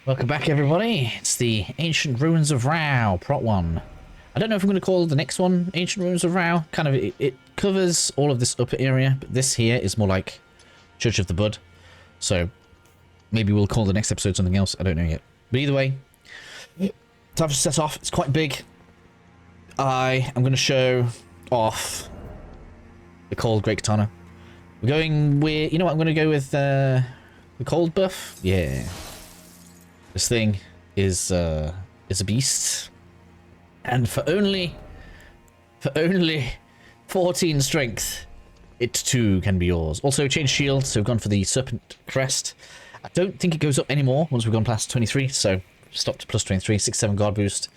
Welcome back, everybody. It's the Ancient Ruins of Rauh, Prot 1. I don't know if I'm going to call the next one Ancient Ruins of Rauh. Kind of, it covers all of this upper area, but this here is more like Church of the Bud. So, maybe we'll call the next episode something else. I don't know yet. But either way, time to set off. It's quite big. I am going to show off the cold Great Katana. We're going with, you know what, I'm going to go with the cold buff. Yeah. This thing is a beast, and for only 14 strength, it too can be yours. Also, change shield, so we've gone for the serpent crest. I don't think it goes up anymore once we've gone past 23, so stop to plus 23, 6-7 guard boost.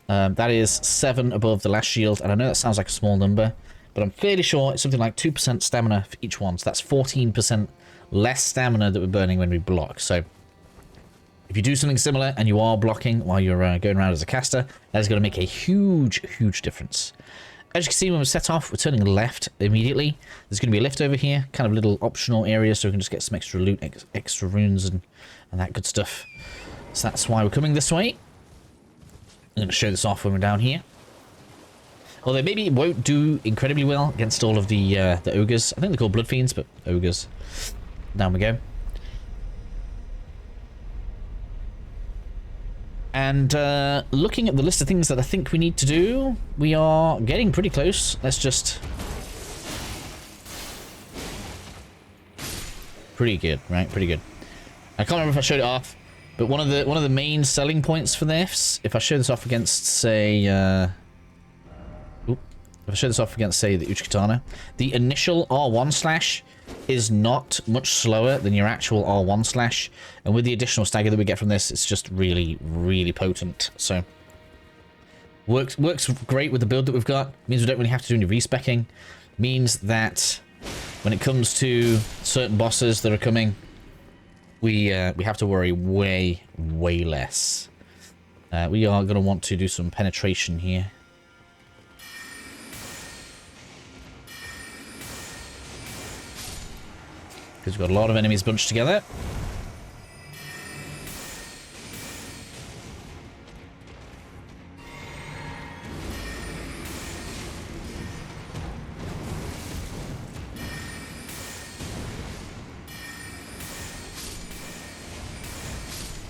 That is 7 above the last shield, and I know that sounds like a small number, but I'm fairly sure it's something like 2% stamina for each one, so that's 14% less stamina that we're burning when we block. So if you do something similar and you are blocking while you're going around as a caster, that is going to make a huge difference. As you can see, when we set off, we're turning left immediately. There's going to be a lift over here, kind of little optional area, so we can just get some extra loot, extra runes and that good stuff. So that's why we're coming this way. I'm going to show this off when we're down here. Although maybe it won't do incredibly well against all of the ogres. I think they're called blood fiends, but ogres. Down we go. And looking at the list of things that I think we need to do, we are getting pretty close. Let's just... Pretty good, right? Pretty good. I can't remember if I showed it off, but one of the main selling points for this, if I show this off against, say, if I show this off against, say, the Uchikatana, the initial R1 slash is not much slower than your actual R1 slash, and with the additional stagger that we get from this, it's just really potent. So works great with the build that we've got. Means we don't really have to do any respecking. Means that when it comes to certain bosses that are coming, we have to worry way less. We are going to want to do some penetration here. Because we've got a lot of enemies bunched together.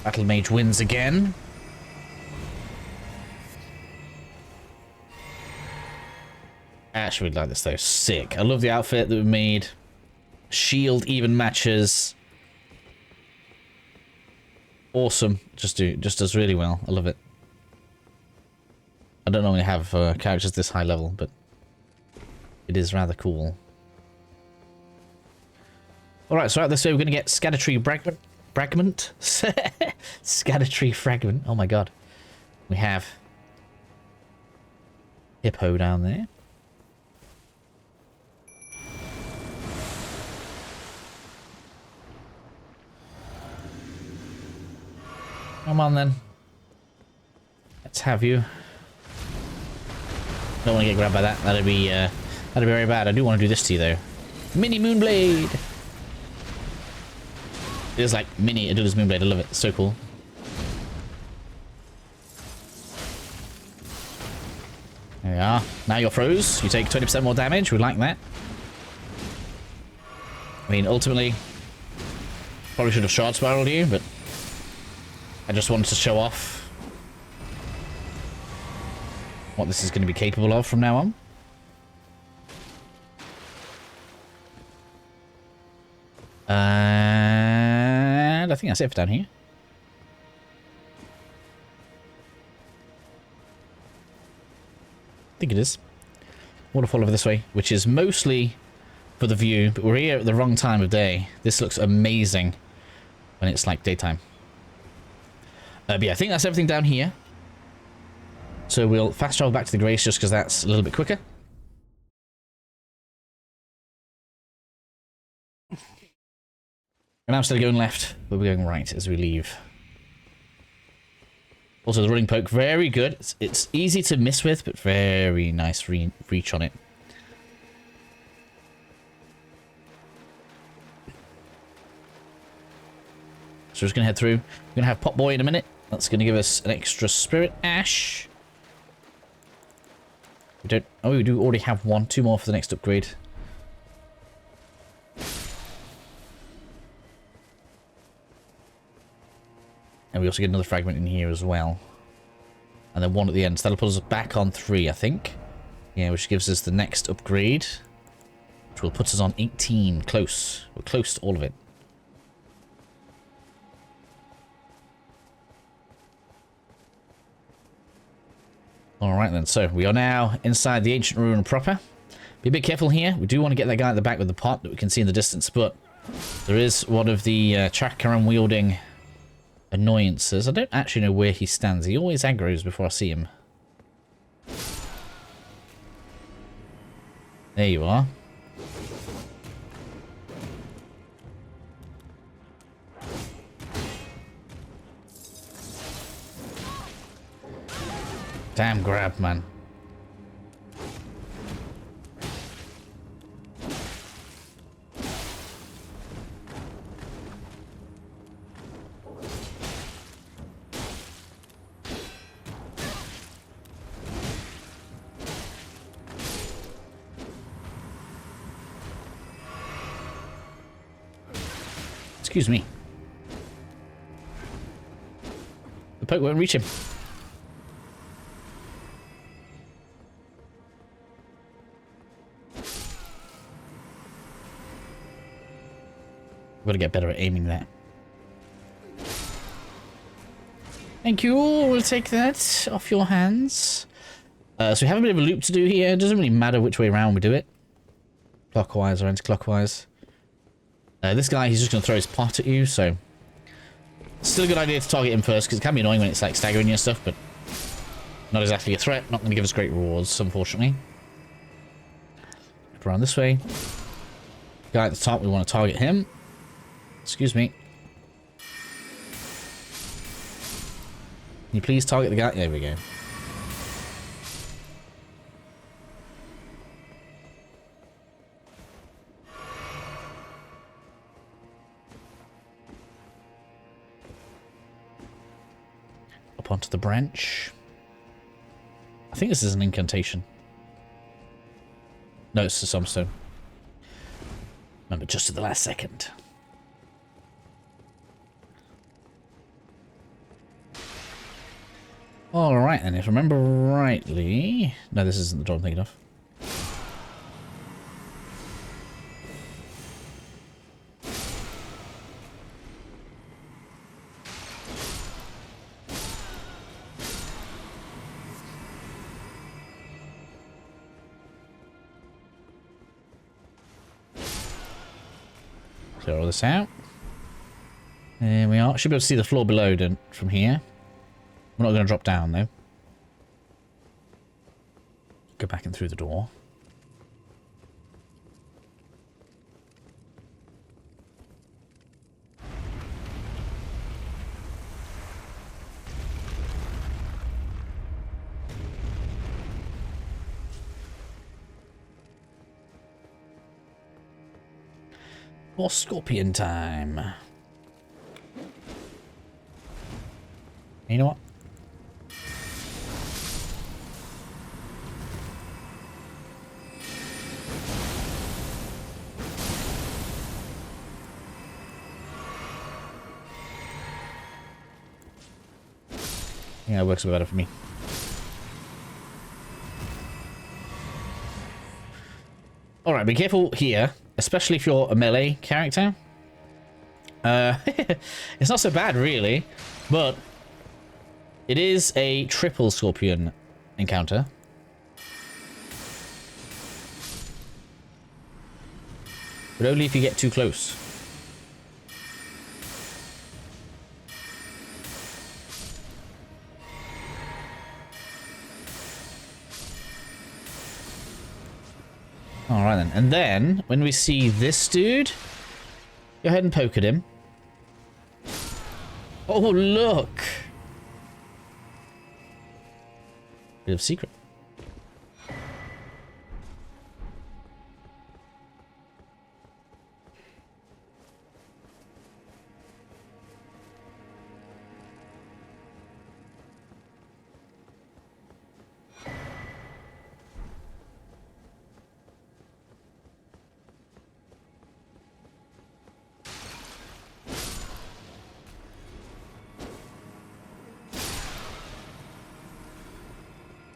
Battle Mage wins again. I actually really like this though. Sick. I love the outfit that we've made. Shield even matches. Awesome. Just does really well. I love it. I don't normally have characters this high level, but it is rather cool. Alright, so out this way we're going to get Scattertree Fragment. Scattertree Fragment. Oh my god. We have Hippo down there. Come on then. Let's have you. Don't want to get grabbed by that. That'd be very bad. I do want to do this to you though. Mini Moonblade. It is like mini Adula's Moonblade. I love it. It's so cool. There we are. Now you're froze. You take 20% more damage. We like that. I mean, ultimately, probably should have shard spiraled you, but I just wanted to show off what this is going to be capable of from now on. And I think that's it for down here. I think it is. Waterfall over this way, which is mostly for the view, but we're here at the wrong time of day. This looks amazing when it's like daytime. But yeah, I think that's everything down here. So we'll fast travel back to the Grace just because that's a little bit quicker. And now instead of going left, we'll be going right as we leave. Also, the running poke, very good. It's easy to miss with, but very nice reach on it. So we're just going to head through. We're going to have Pop Boy in a minute. That's going to give us an extra Spirit Ash. We don't... Oh, we do already have one. 2 more for the next upgrade. And we also get another fragment in here as well. And then 1 at the end. So that'll put us back on 3, I think. Yeah, which gives us the next upgrade. Which will put us on 18. Close. We're close to all of it. Alright then, so we are now inside the ancient ruin proper. Be a bit careful here. We do want to get that guy at the back with the pot that we can see in the distance, but there is one of the Chakaram wielding annoyances. I don't actually know where he stands. He always aggroes before I see him. There you are. Damn grab, man. Excuse me. The poke won't reach him. I've got to get better at aiming that. Thank you. We'll take that off your hands. So we have a bit of a loop to do here. It doesn't really matter which way around we do it. Clockwise or anti-clockwise. This guy, he's just going to throw his pot at you, so... Still a good idea to target him first, because it can be annoying when it's like staggering you and stuff, but... Not exactly a threat. Not going to give us great rewards, unfortunately. Around this way. Guy at the top, we want to target him. Excuse me. Can you please target the guy? There we go. Up onto the branch. I think this is an incantation. No, it's a Somstone. Remember, just at the last second. Alright, and if I remember rightly... No, this isn't the door I'm thinking of. Clear all this out. There we are. Should be able to see the floor below from here. We're not going to drop down, though. Go back in through the door. More scorpion time. You know what? Yeah, it works a bit better for me. Alright, be careful here, especially if you're a melee character. It's not so bad, really, but it is a triple scorpion encounter. But only if you get too close. Alright then. And then, when we see this dude, go ahead and poke at him. Oh, look! Bit of secret.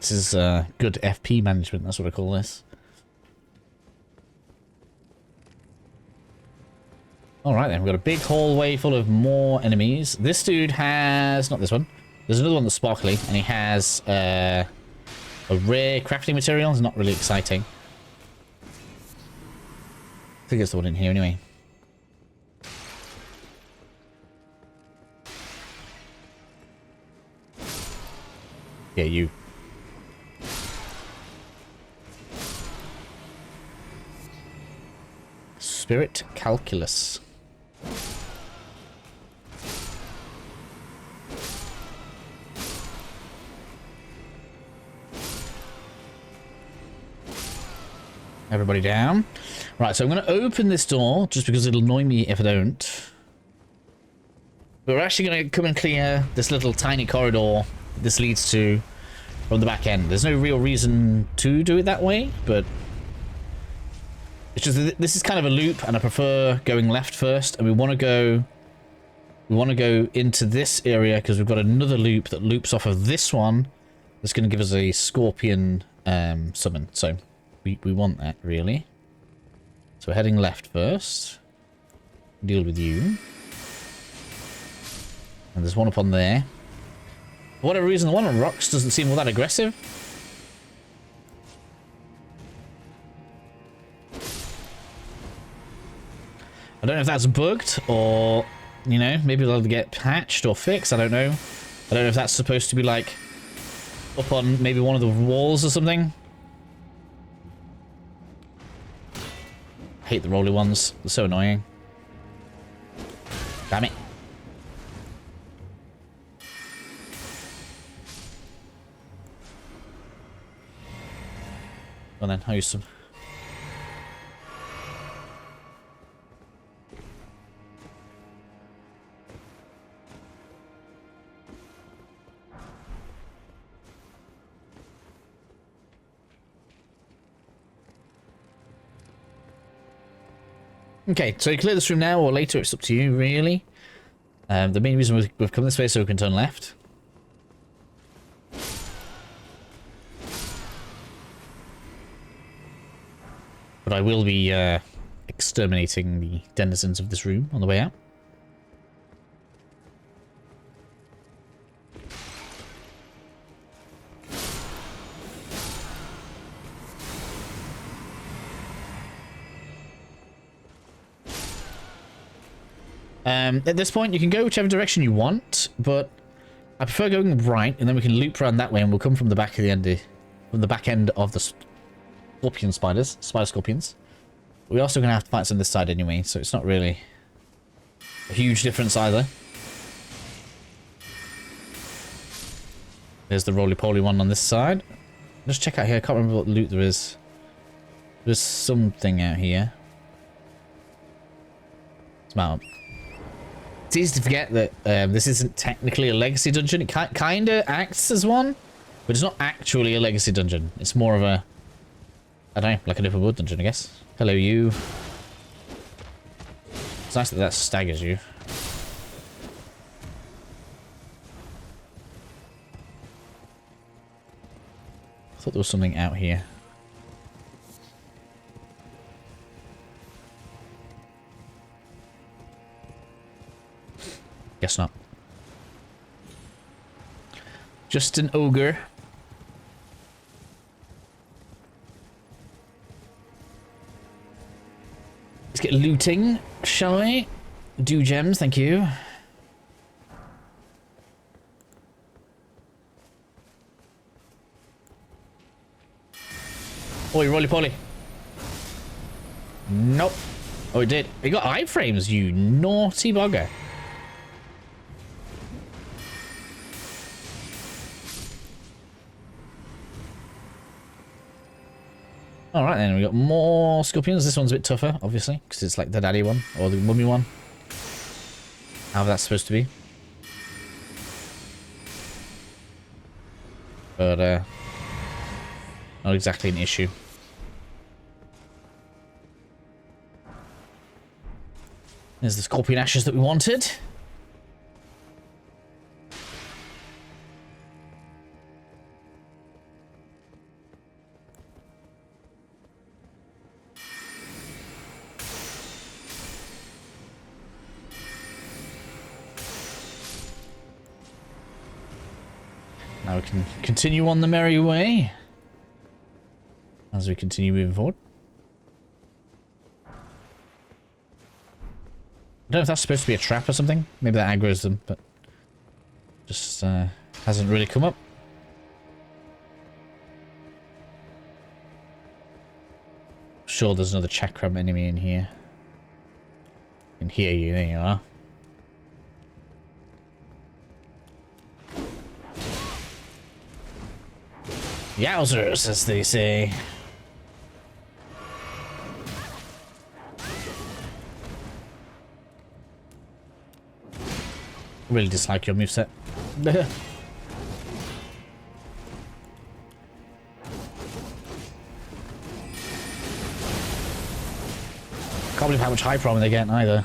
This is good FP management, that's what I call this. Alright then, we've got a big hallway full of more enemies. This dude has... not this one. There's another one that's sparkly, and he has a rare crafting material. It's not really exciting. I think it's the one in here anyway. Yeah, you. Spirit Calculus. Everybody down. Right, so I'm going to open this door just because it'll annoy me if I don't. But we're actually going to come and clear this little tiny corridor this leads to from the back end. There's no real reason to do it that way, but it's just that this is kind of a loop, and I prefer going left first. And we want to go into this area because we've got another loop that loops off of this one. That's going to give us a scorpion summon. So we want that really. So we're heading left first. Deal with you. And there's one up on there. For whatever reason, the one on rocks doesn't seem all that aggressive. I don't know if that's bugged or, you know, maybe they'll get patched or fixed. I don't know. I don't know if that's supposed to be like up on maybe one of the walls or something. I hate the rolly ones. They're so annoying. Damn it. Well then, I'll use some. Okay, so you clear this room now or later, it's up to you, really. The main reason we've come this way so we can turn left. But I will be exterminating the denizens of this room on the way out. At this point, you can go whichever direction you want, but I prefer going right, and then we can loop around that way, and we'll come from the back of the end, from the back end of the scorpion spiders, spider scorpions. We're also going to have to fight some this side anyway, so it's not really a huge difference either. There's the roly-poly one on this side. Just check out here. I can't remember what loot there is. There's something out here. Let's mount up. It's easy to forget that this isn't technically a legacy dungeon. It kind of acts as one, but it's not actually a legacy dungeon. It's more of a, I don't know, like an open world dungeon, I guess. Hello, you. It's nice that that staggers you. I thought there was something out here. Guess not. Just an ogre. Let's get looting, shall we? Do gems, thank you. Oi, roly-poly. Nope. Oh, it did. It got iframes, you naughty bugger. Alright then, we got more scorpions. This one's a bit tougher, obviously, because it's like the daddy one, or the mummy one. However that's supposed to be. But, not exactly an issue. There's the scorpion ashes that we wanted. Now we can continue on the merry way. As we continue moving forward. I don't know if that's supposed to be a trap or something. Maybe that aggroes them, but just hasn't really come up. Sure, there's another chakram enemy in here. I can hear you, there you are. Yowzers, as they say. Really dislike your moveset. Can't believe how much hyper armor they get either.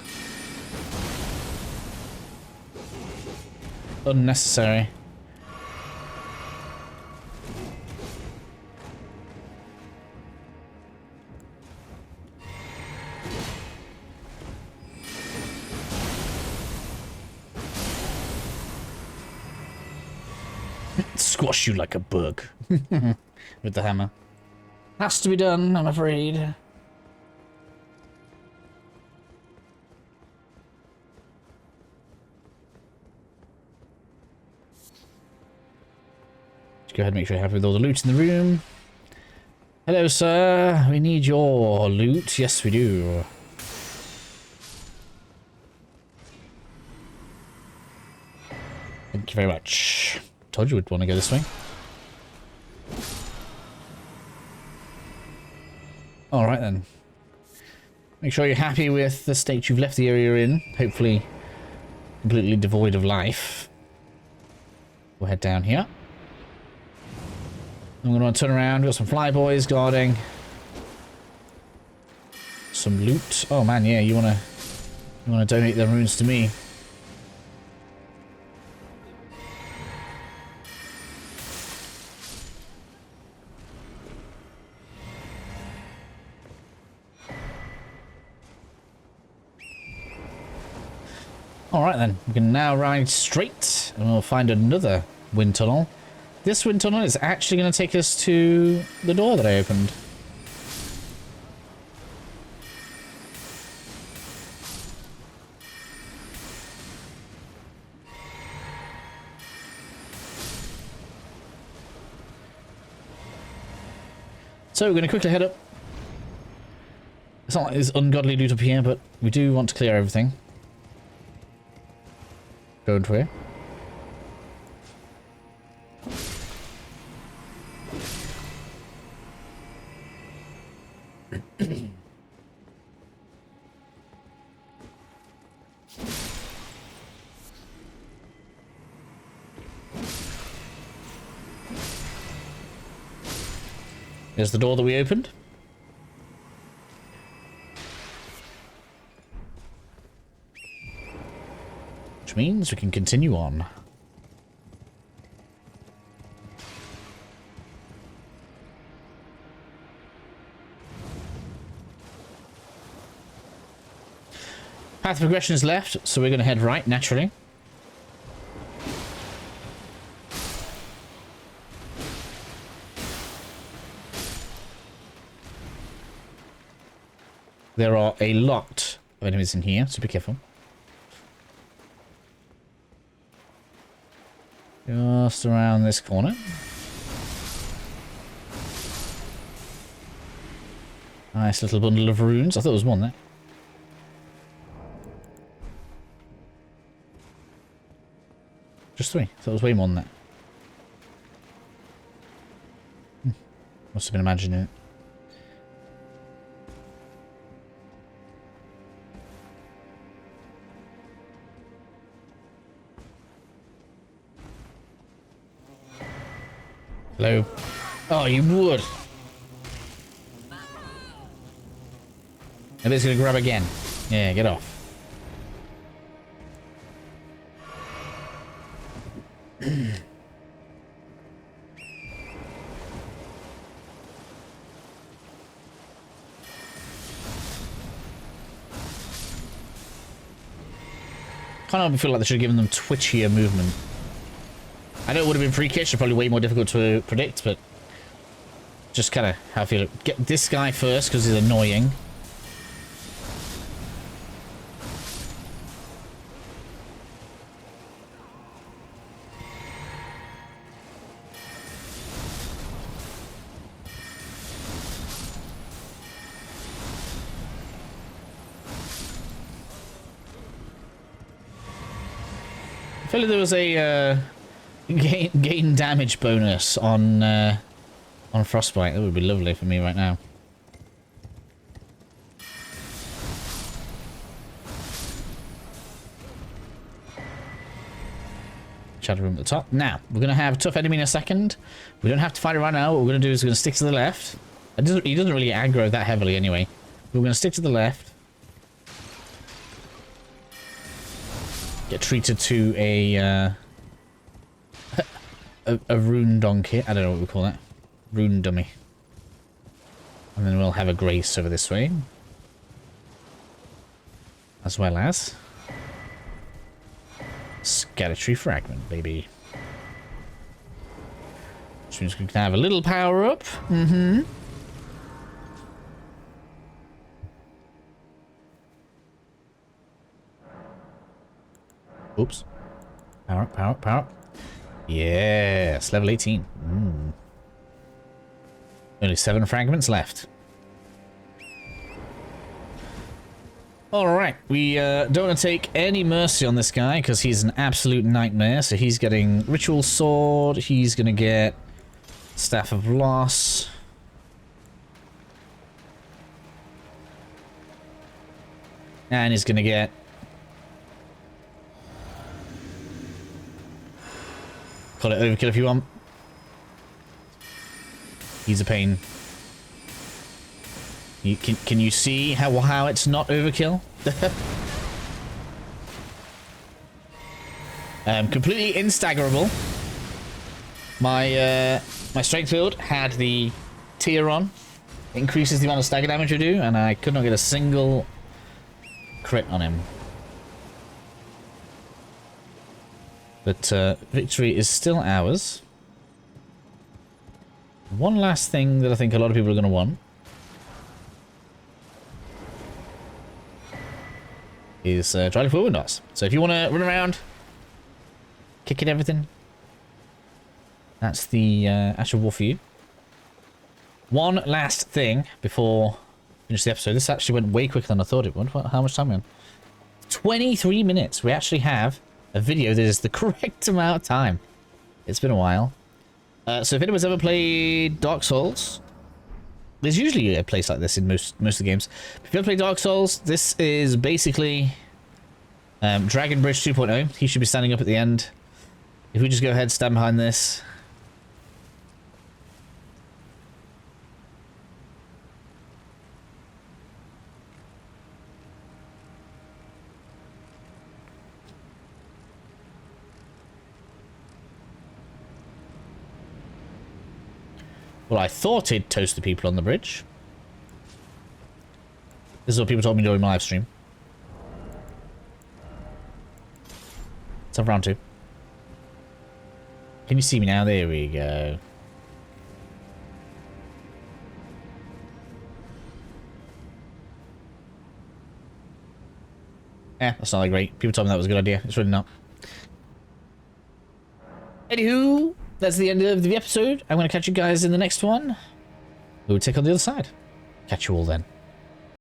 Unnecessary. Squash you like a bug. With the hammer. Has to be done, I'm afraid. Go ahead and make sure you're happy with all the loot in the room. Hello, sir. We need your loot. Yes, we do. Thank you very much. Told you we'd want to go this way. Alright then. Make sure you're happy with the state you've left the area in. Hopefully completely devoid of life. We'll head down here. I'm going to turn around. We've got some flyboys guarding. Some loot. Oh man, yeah, you want to donate the runes to me. Alright then, we can now ride straight and we'll find another wind tunnel. This wind tunnel is actually going to take us to the door that I opened. So we're going to quickly head up. It's not like there's ungodly loot up here, but we do want to clear everything. Don't we? There's the door that we opened. Which means we can continue on. Path of progression is left, so we're going to head right, naturally. There are a lot of enemies in here, so be careful. Just around this corner. Nice little bundle of runes. I thought there was one there. Just three. I thought there was way more than that. Must have been imagining it. Hello. Oh, you would. And it's gonna grab again. Yeah, get off. Can't help but feel like they should have given them twitchier movement. I know it would have been freakish, and probably way more difficult to predict, but just kind of how I feel. Get this guy first because he's annoying. I feel like there was a gain damage bonus on Frostbite. That would be lovely for me right now. Shattering at the top. Now, we're going to have a tough enemy in a second. We don't have to fight it right now. What we're going to do is we're going to stick to the left. He doesn't really aggro that heavily anyway. We're going to stick to the left. Get treated to a rune donkey. I don't know what we call that. Rune dummy. And then we'll have a grace over this way. As well as Erdtree fragment, baby. Which means we can have a little power up. Mm-hmm. Oops. Power up, power up, power up. Yes, level 18. Only 7 fragments left. Alright, we don't want to take any mercy on this guy because he's an absolute nightmare. So he's getting Ritual Sword, he's going to get Staff of Loss. And he's going to get... Call it overkill if you want. He's a pain. Can you see how it's not overkill? Completely instaggerable. My strength field had the tier on. It increases the amount of stagger damage you do, and I could not get a single crit on him. But victory is still ours. One last thing that I think a lot of people are going to want is Dryly Forward Windows. So if you want to run around, kicking everything, that's the actual war for you. One last thing before we finish the episode. This actually went way quicker than I thought it would. How much time are we on? 23 minutes. We actually have a video that is the correct amount of time. It's been a while. So if anyone's ever played Dark Souls, there's usually a place like this in most of the games. If you ever played Dark Souls, this is basically Dragon Bridge 2.0. He should be standing up at the end. If we just go ahead, stand behind this. Well, I thought he'd toast the people on the bridge. This is what people told me during my live stream. Let's have round 2. Can you see me now? There we go. Eh, that's not that great. People told me that was a good idea. It's really not. Anywho, that's the end of the episode. I'm going to catch you guys in the next one. We'll take on the other side. Catch you all then.